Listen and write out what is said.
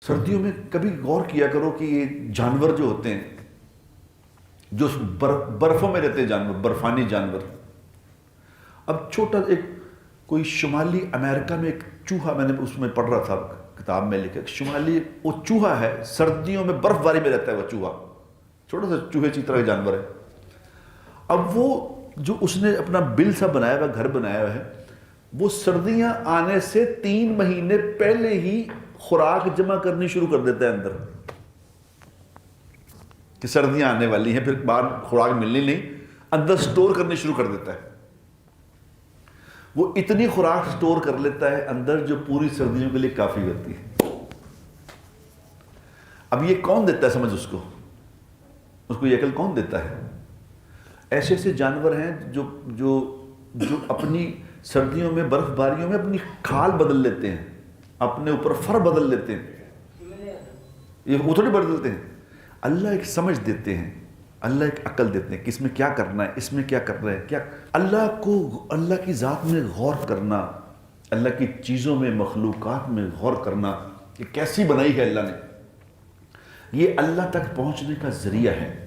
سردیوں میں کبھی غور کیا کرو کہ یہ جانور جو ہوتے ہیں جو برفوں میں رہتے ہیں، جانور برفانی جانور، اب چھوٹا ایک کوئی شمالی امریکہ میں ایک چوہا، میں نے اس میں پڑھ رہا تھا کتاب میں لکھا، شمالی وہ چوہا ہے، سردیوں میں برف باری میں رہتا ہے وہ چوہا، چھوٹا سا چوہے کی طرح جانور ہے۔ اب وہ جو اس نے اپنا بل سا بنایا ہوا گھر بنایا ہوا ہے، وہ سردیاں آنے سے 3 مہینے پہلے ہی خوراک جمع کرنی شروع کر دیتا ہے اندر، کہ سردیاں آنے والی ہیں، پھر باہر خوراک ملنی نہیں، اندر سٹور کرنی شروع کر دیتا ہے۔ وہ اتنی خوراک سٹور کر لیتا ہے اندر جو پوری سردیوں کے لیے کافی ہوتی ہے۔ اب یہ کون دیتا ہے سمجھ اس کو یہ عقل کون دیتا ہے؟ ایسے ایسے جانور ہیں جو اپنی سردیوں میں برف باریوں میں اپنی کھال بدل لیتے ہیں، اپنے اوپر فر بدل لیتے ہیں، یہ وہ تھوڑی بدلتے ہیں، اللہ ایک سمجھ دیتے ہیں، اللہ ایک عقل دیتے ہیں کہ اس میں کیا کرنا ہے، اس میں کیا کر رہے ہیں، کیا اللہ کی ذات میں غور کرنا، اللہ کی چیزوں میں مخلوقات میں غور کرنا کہ کیسی بنائی ہے اللہ نے، یہ اللہ تک پہنچنے کا ذریعہ ہے۔